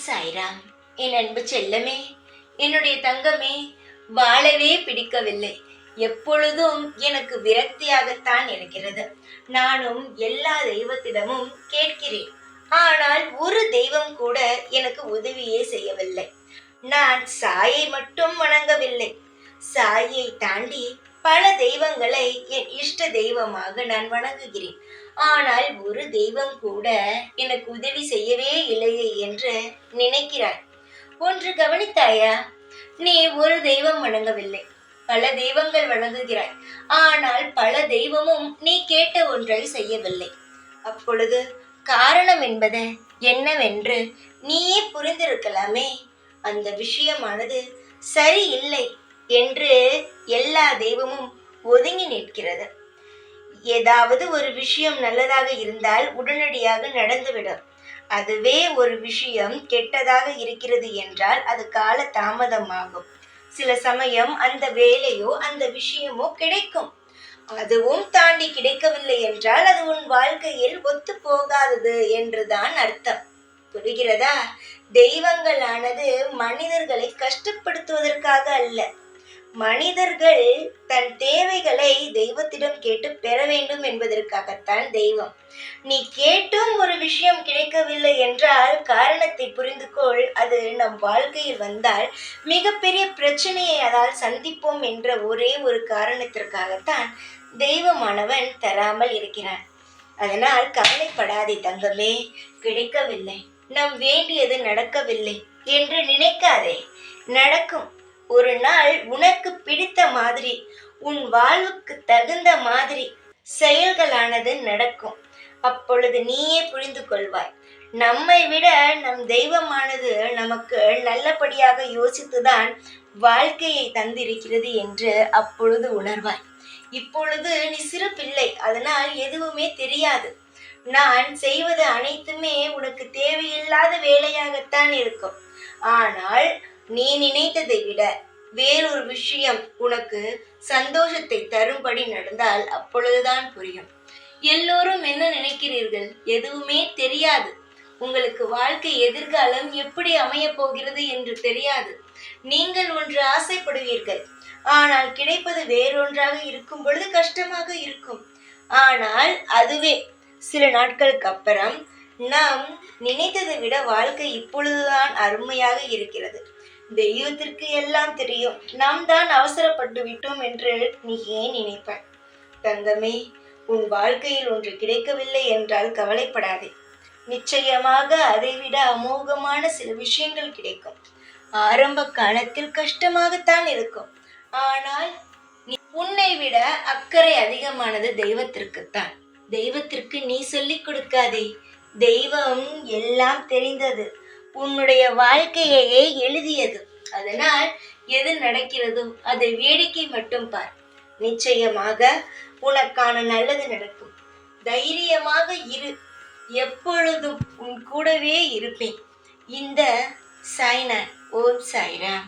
சாய்ராம். என் அன்பு செல்லமே, என்னுடைய தங்கமே, வாழவே பிடிக்கவில்லை. எப்பொழுதும் எனக்கு விரக்தியாகத்தான் இருக்கிறது. நானும் எல்லா தெய்வத்திடமும் கேட்கிறேன். ஆனால் ஒரு தெய்வம் கூட எனக்கு உதவியே செய்யவில்லை. நான் சாயை மட்டும் வணங்கவில்லை. சாயை தாண்டி பல தெய்வங்களை என் இஷ்ட தெய்வமாக நான் வணங்குகிறேன். ஆனால் ஒரு தெய்வம் கூட எனக்கு உதவி செய்யவே இல்லையே என்று நினைக்கிறாய். ஒன்று கவனித்தாயா? நீ ஒரு தெய்வம் வணங்கவில்லை, பல தெய்வங்கள் வணங்குகிறாய். ஆனால் பல தெய்வமும் நீ கேட்ட ஒன்றை செய்யவில்லை. அப்பொழுது காரணம் என்பது என்னவென்று நீயே புரிந்திருக்கலாமே. அந்த விஷயமானது சரியில்லை என்று எல்லா தெய்வமும் ஒதுங்கி நிற்கிறது. ஏதாவது ஒரு விஷயம் நல்லதாக இருந்தால் உடனடியாக நடந்துவிடும். அதுவே ஒரு விஷயம் கெட்டதாக இருக்கிறது என்றால் அது கால தாமதமாகும். சில சமயம் அந்த வேலையோ அந்த விஷயமோ கிடைக்கும். அதுவும் தாண்டி கிடைக்கவில்லை என்றால் அது உன் வாழ்க்கையில் ஒத்து போகாதது என்றுதான் அர்த்தம். புரிகிறதா? தெய்வங்களானது மனிதர்களை கஷ்டப்படுத்துவதற்காக அல்ல. மனிதர்கள் தன் தேவைகளை தெய்வத்திடம் கேட்டு பெற வேண்டும் என்பதற்காகத்தான் தெய்வம். நீ கேட்டும் ஒரு விஷயம் கிடைக்கவில்லை என்றால் காரணத்தை புரிந்து கொள். அது நம் வாழ்க்கையில் வந்தால் மிகப்பெரிய பிரச்சனையை அதால் சந்திப்போம் என்ற ஒரே ஒரு காரணத்திற்காகத்தான் தெய்வமானவன் தராமல் இருக்கிறான். அதனால் கவலைப்படாதே தங்கமே. கிடைக்கவில்லை, நாம் வேண்டியது நடக்கவில்லை என்று நினைக்காதே. நடக்கும். ஒரு நாள் உனக்கு பிடித்த மாதிரி, உன் வாழ்வுக்கு தகுந்த மாதிரி செயல்களானது நடக்கும். அப்பொழுது நீயே புரிந்து கொள்வாய். நம்மை விட நம் தெய்வமானது நமக்கு நல்லபடியாக யோசித்துதான் வாழ்க்கையை தந்திருக்கிறது என்று அப்பொழுது உணர்வாய். இப்பொழுது நீ சிறு பிள்ளை, அதனால் எதுவுமே தெரியாது. நான் செய்வது அனைத்துமே உனக்கு தேவையில்லாத வேலையாகத்தான் இருக்கும். ஆனால் நீ நினைத்ததை விட வேறொரு விஷயம் உனக்கு சந்தோஷத்தை தரும்படி நடந்தால் அப்பொழுதுதான் புரியும். எல்லோரும் என்ன நினைக்கிறீர்கள்? எதுவுமே தெரியாது. உங்களுக்கு வாழ்க்கை எதிர்காலம் எப்படி அமைய போகிறது என்று தெரியாது. நீங்கள் ஒன்று ஆசைப்படுவீர்கள், ஆனால் கிடைப்பது வேறொன்றாக இருக்கும் பொழுது கஷ்டமாக இருக்கும். ஆனால் அதுவே சில நாட்களுக்கு அப்புறம் நாம் நினைத்ததை விட வாழ்க்கை இப்பொழுதுதான் அருமையாக இருக்கிறது. தெய்வத்திற்கு எல்லாம் தெரியும், நாம் தான் அவசரப்பட்டு விட்டோம் என்று நீ ஏன் நினைப்பாய்? தங்கமே, உன் வாழ்க்கையில் ஒன்று கிடைக்கவில்லை என்றால் கவலைப்படாதே. நிச்சயமாக அதைவிட அமோகமான சில விஷயங்கள் கிடைக்கும். ஆரம்ப காலத்தில் கஷ்டமாகத்தான் இருக்கும். ஆனால் உன்னை விட அக்கறை அதிகமானது தெய்வத்திற்குத்தான். தெய்வத்திற்கு நீ சொல்லிக் கொடுக்காதே. தெய்வம் எல்லாம் தெரிந்தது, உன்னுடைய வாழ்க்கையையே எழுதியது. அதனால் எது நடக்கிறதோ அதை வேடிக்கை மட்டும் பார். நிச்சயமாக உனக்கான நல்லது நடக்கும். தைரியமாக இரு. எப்பொழுதும் உன் கூடவே இருப்பேன். இந்த சாய்நாத். ஓம் சாய்ராம்.